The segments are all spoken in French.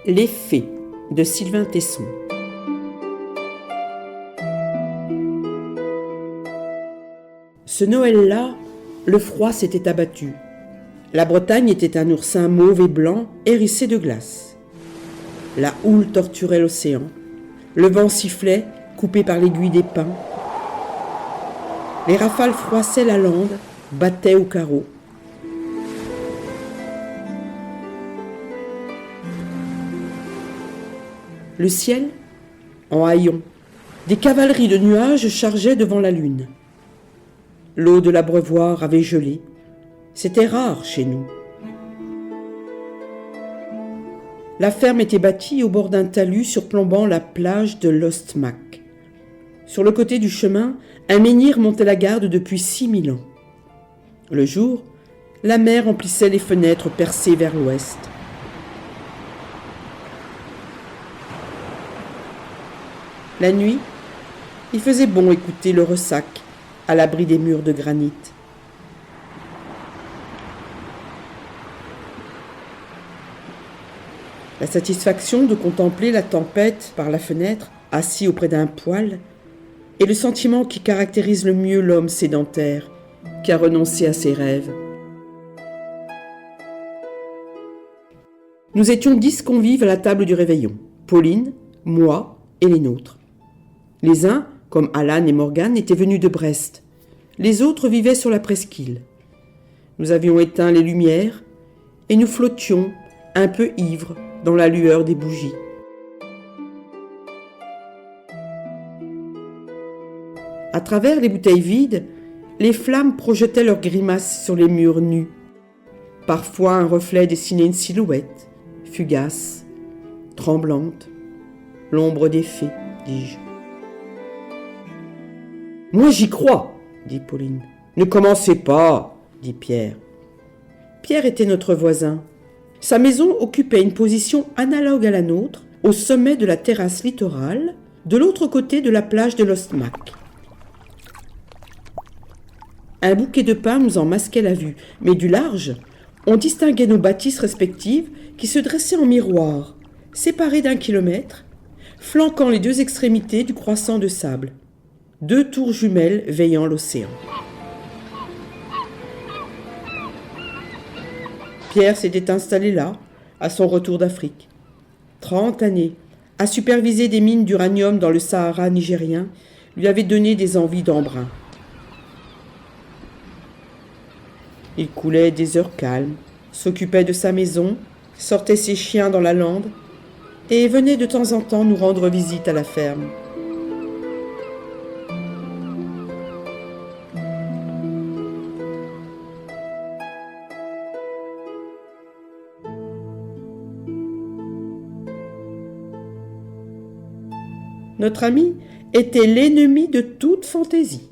Les Fées de Sylvain Tesson. Ce Noël-là, le froid s'était abattu. La Bretagne était un oursin mauve et blanc hérissé de glace. La houle torturait l'océan. Le vent sifflait, coupé par l'aiguille des pins. Les rafales froissaient la lande, battaient au carreau. Le ciel, en haillons, des cavaleries de nuages chargeaient devant la lune. L'eau de l'abreuvoir avait gelé. C'était rare chez nous. La ferme était bâtie au bord d'un talus surplombant la plage de l'Ostmac. Sur le côté du chemin, un menhir montait la garde depuis 6000 ans. Le jour, la mer emplissait les fenêtres percées vers l'ouest. La nuit, il faisait bon écouter le ressac à l'abri des murs de granit. La satisfaction de contempler la tempête par la fenêtre, assis auprès d'un poêle, est le sentiment qui caractérise le mieux l'homme sédentaire, qui a renoncé à ses rêves. Nous étions 10 convives à la table du réveillon, Pauline, moi et les nôtres. Les uns, comme Alan et Morgan, étaient venus de Brest. Les autres vivaient sur la presqu'île. Nous avions éteint les lumières et nous flottions, un peu ivres, dans la lueur des bougies. À travers les bouteilles vides, les flammes projetaient leurs grimaces sur les murs nus. Parfois un reflet dessinait une silhouette, fugace, tremblante, l'ombre des fées, dis-je. « Moi j'y crois, dit Pauline. « Ne commencez pas, dit Pierre. Pierre était notre voisin. Sa maison occupait une position analogue à la nôtre, au sommet de la terrasse littorale, de l'autre côté de la plage de l'Ostmac. Un bouquet de pins nous en masquait la vue, mais du large, on distinguait nos bâtisses respectives qui se dressaient en miroir, séparées d'1 kilomètre, flanquant les 2 extrémités du croissant de sable. 2 tours jumelles veillant l'océan. Pierre s'était installé là, à son retour d'Afrique. 30 années, à superviser des mines d'uranium dans le Sahara nigérien, lui avaient donné des envies d'embrun. Il coulait des heures calmes, s'occupait de sa maison, sortait ses chiens dans la lande et venait de temps en temps nous rendre visite à la ferme. Notre ami était l'ennemi de toute fantaisie.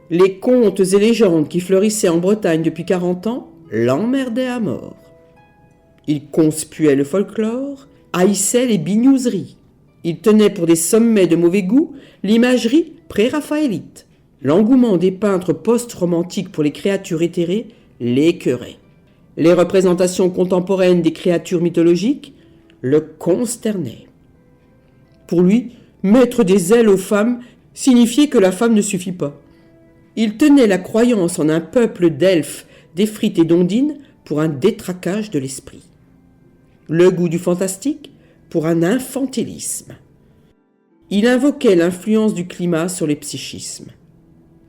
Les contes et légendes qui fleurissaient en Bretagne depuis 40 ans l'emmerdaient à mort. Il conspuait le folklore, haïssait les bignouseries. Il tenait pour des sommets de mauvais goût l'imagerie pré-raphaélite. L'engouement des peintres post-romantiques pour les créatures éthérées l'écœurait. Les représentations contemporaines des créatures mythologiques le consternaient. Pour lui, mettre des ailes aux femmes signifiait que la femme ne suffit pas. Il tenait la croyance en un peuple d'elfes, d'Efrites et d'ondines pour un détraquage de l'esprit. Le goût du fantastique pour un infantilisme. Il invoquait l'influence du climat sur les psychismes.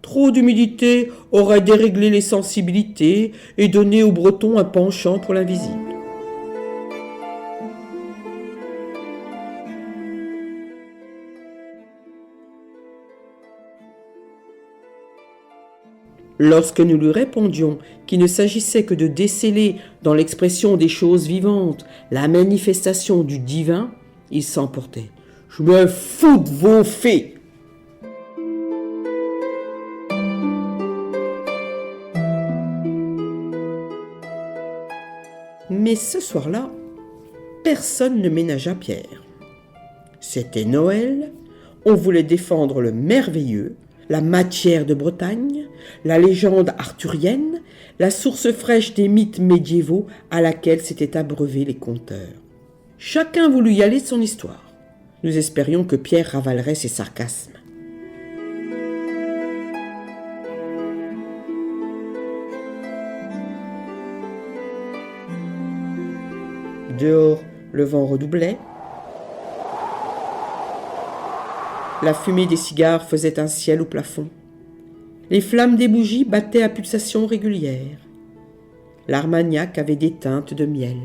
Trop d'humidité aurait déréglé les sensibilités et donné aux Bretons un penchant pour l'invisible. Lorsque nous lui répondions qu'il ne s'agissait que de déceler dans l'expression des choses vivantes la manifestation du divin, il s'emportait. « Je me fous de vos fées !» Mais ce soir-là, personne ne ménagea Pierre. C'était Noël, on voulait défendre le merveilleux, la matière de Bretagne, la légende arthurienne, la source fraîche des mythes médiévaux à laquelle s'étaient abreuvés les conteurs. Chacun voulut y aller de son histoire. Nous espérions que Pierre ravalerait ses sarcasmes. Dehors, le vent redoublait. La fumée des cigares faisait un ciel au plafond. Les flammes des bougies battaient à pulsations régulières. L'Armagnac avait des teintes de miel.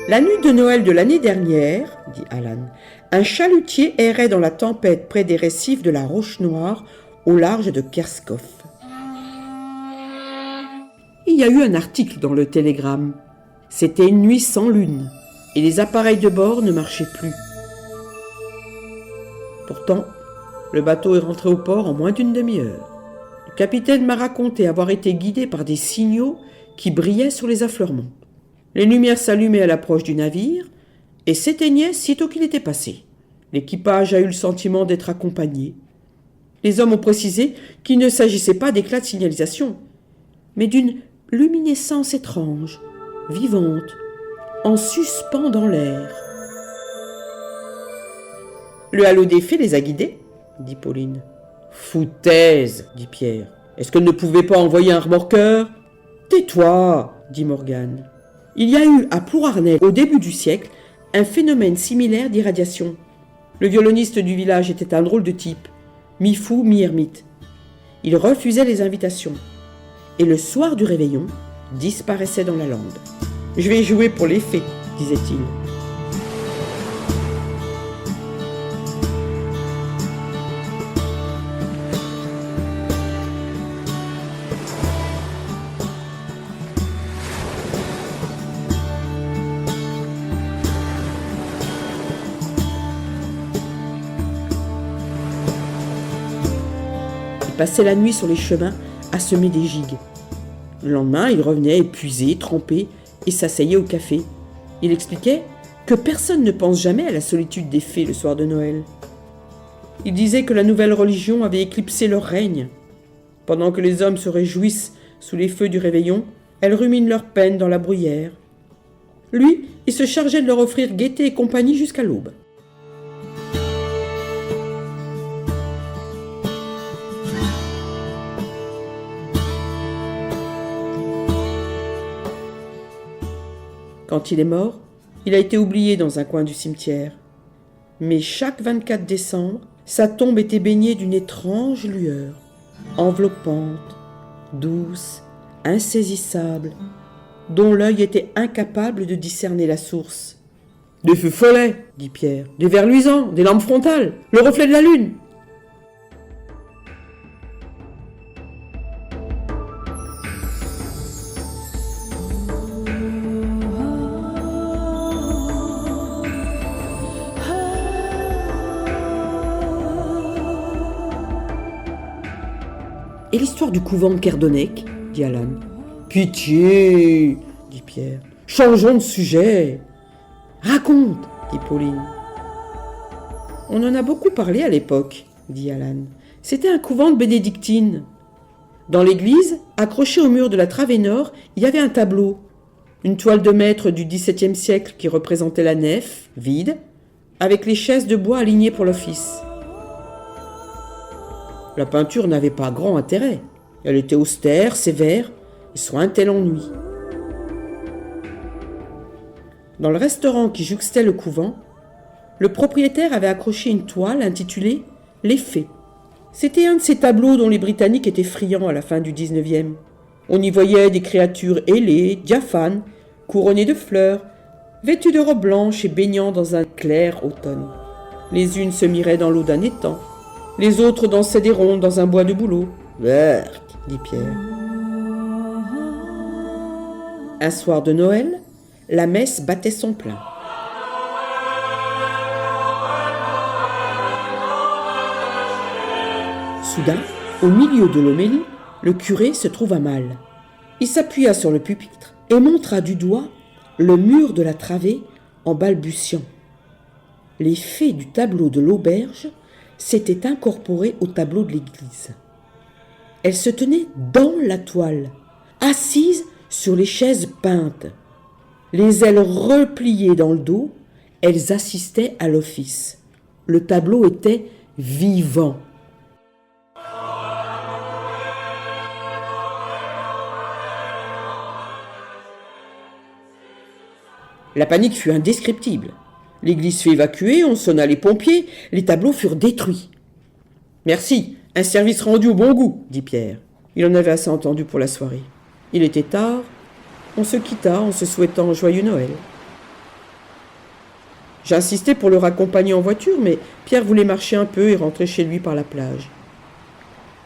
La nuit de Noël de l'année dernière, dit Alan, un chalutier errait dans la tempête près des récifs de la Roche Noire au large de Kerskov. Il y a eu un article dans le Télégramme. C'était une nuit sans lune et les appareils de bord ne marchaient plus. Pourtant, le bateau est rentré au port en moins d'une demi-heure. Le capitaine m'a raconté avoir été guidé par des signaux qui brillaient sur les affleurements. Les lumières s'allumaient à l'approche du navire et s'éteignaient sitôt qu'il était passé. L'équipage a eu le sentiment d'être accompagné. Les hommes ont précisé qu'il ne s'agissait pas d'éclats de signalisation, mais d'une luminescence étrange, vivante, en suspens dans l'air. Le halo des fées les a guidés, dit Pauline. Foutaise, dit Pierre. Est-ce qu'elle ne pouvait pas envoyer un remorqueur? Tais-toi, dit Morgane. Il y a eu à Plourarnais, au début du siècle, un phénomène similaire d'irradiation. Le violoniste du village était un drôle de type, mi-fou, mi-ermite. Il refusait les invitations. Et le soir du réveillon, disparaissait dans la lande. « Je vais jouer pour les fées », disait-il. Il passait la nuit sur les chemins à semer des gigues. Le lendemain, il revenait épuisé, trempé, et s'asseyait au café. Il expliquait que personne ne pense jamais à la solitude des fées le soir de Noël. Il disait que la nouvelle religion avait éclipsé leur règne. Pendant que les hommes se réjouissent sous les feux du réveillon, elles ruminent leurs peines dans la bruyère. Lui, il se chargeait de leur offrir gaieté et compagnie jusqu'à l'aube. Quand il est mort, il a été oublié dans un coin du cimetière. Mais chaque 24 décembre, sa tombe était baignée d'une étrange lueur, enveloppante, douce, insaisissable, dont l'œil était incapable de discerner la source. « Des feux follets, dit Pierre, des vers luisants, des lampes frontales, le reflet de la lune !» « Et l'histoire du couvent Kerdonec ?» dit Alan. « Pitié !» dit Pierre. « Changeons de sujet !»« Raconte !» dit Pauline. « On en a beaucoup parlé à l'époque, » dit Alan. « C'était un couvent de bénédictines. Dans l'église, accroché au mur de la travée nord, il y avait un tableau, une toile de maître du XVIIe siècle qui représentait la nef, vide, avec les chaises de bois alignées pour l'office. La peinture n'avait pas grand intérêt. Elle était austère, sévère, et sointait l'ennui. Dans le restaurant qui jouxtait le couvent, le propriétaire avait accroché une toile intitulée « Les Fées ». C'était un de ces tableaux dont les Britanniques étaient friands à la fin du 19e. On y voyait des créatures ailées, diaphanes, couronnées de fleurs, vêtues de robes blanches et baignant dans un clair automne. Les unes se miraient dans l'eau d'un étang, les autres dansaient des rondes dans un bois de bouleau. « Berk !» dit Pierre. Un soir de Noël, la messe battait son plein. Soudain, au milieu de l'homélie, le curé se trouva mal. Il s'appuya sur le pupitre et montra du doigt le mur de la travée en balbutiant. Les fées du tableau de l'auberge s'étaient incorporées au tableau de l'église. elle se tenait dans la toile, assise sur les chaises peintes. Les ailes repliées dans le dos, elles assistaient à l'office. Le tableau était vivant. La panique fut indescriptible. L'église fut évacuée, on sonna les pompiers, les tableaux furent détruits. « Merci, un service rendu au bon goût, » dit Pierre. Il en avait assez entendu pour la soirée. Il était tard, on se quitta en se souhaitant joyeux Noël. J'insistais pour le raccompagner en voiture, mais Pierre voulait marcher un peu et rentrer chez lui par la plage.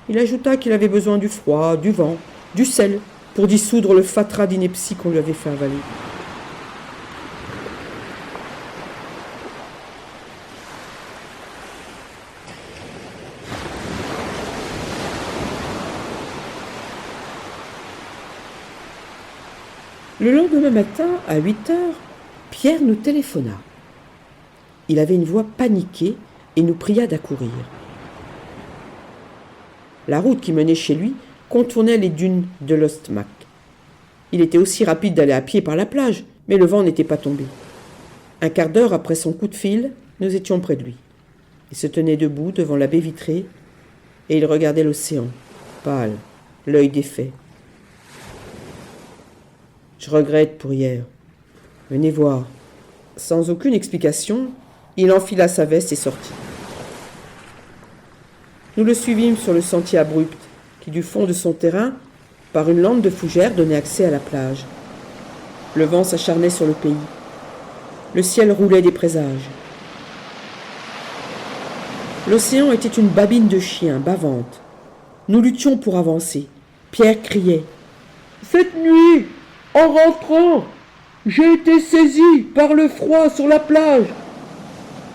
Il ajouta qu'il avait besoin du froid, du vent, du sel, pour dissoudre le fatras d'ineptie qu'on lui avait fait avaler. Le lendemain matin, à 8 heures, Pierre nous téléphona. Il avait une voix paniquée et nous pria d'accourir. La route qui menait chez lui contournait les dunes de l'Ostmac. Il était aussi rapide d'aller à pied par la plage, mais le vent n'était pas tombé. Un quart d'heure après son coup de fil, nous étions près de lui. Il se tenait debout devant la baie vitrée et il regardait l'océan, pâle, l'œil défait. « Je regrette pour hier. Venez voir. » Sans aucune explication, il enfila sa veste et sortit. Nous le suivîmes sur le sentier abrupt qui, du fond de son terrain, par une lande de fougères, donnait accès à la plage. Le vent s'acharnait sur le pays. Le ciel roulait des présages. L'océan était une babine de chiens, bavante. Nous luttions pour avancer. Pierre criait. « Cette nuit, en rentrant, j'ai été saisi par le froid sur la plage.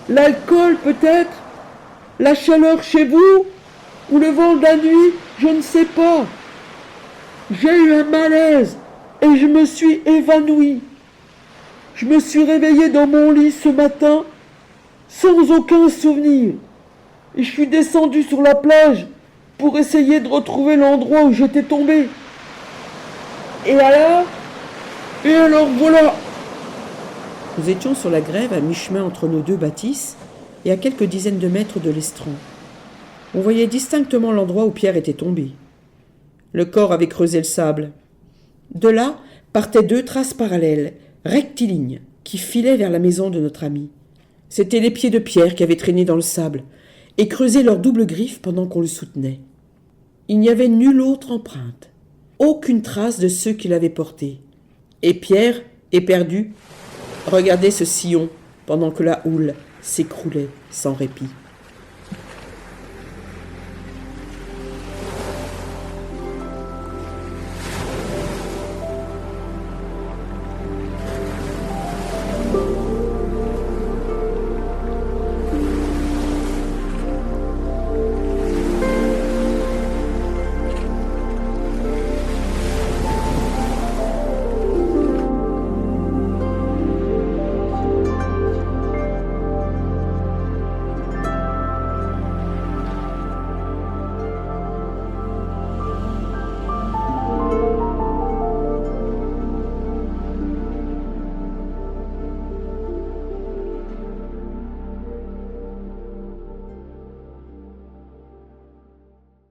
L'alcool peut-être, la chaleur chez vous, ou le vent de la nuit, je ne sais pas. J'ai eu un malaise et je me suis évanoui. Je me suis réveillé dans mon lit ce matin sans aucun souvenir. Et je suis descendu sur la plage pour essayer de retrouver l'endroit où j'étais tombé. Et alors voilà. » Nous étions sur la grève à mi-chemin entre nos deux bâtisses et à quelques dizaines de mètres de l'estran. On voyait distinctement l'endroit où Pierre était tombé. Le corps avait creusé le sable. De là partaient 2 traces parallèles, rectilignes, qui filaient vers la maison de notre ami. C'étaient les pieds de Pierre qui avaient traîné dans le sable et creusé leurs doubles griffes pendant qu'on le soutenait. Il n'y avait nulle autre empreinte, aucune trace de ceux qui l'avaient porté. Et Pierre, éperdu, regardait ce sillon pendant que la houle s'écroulait sans répit.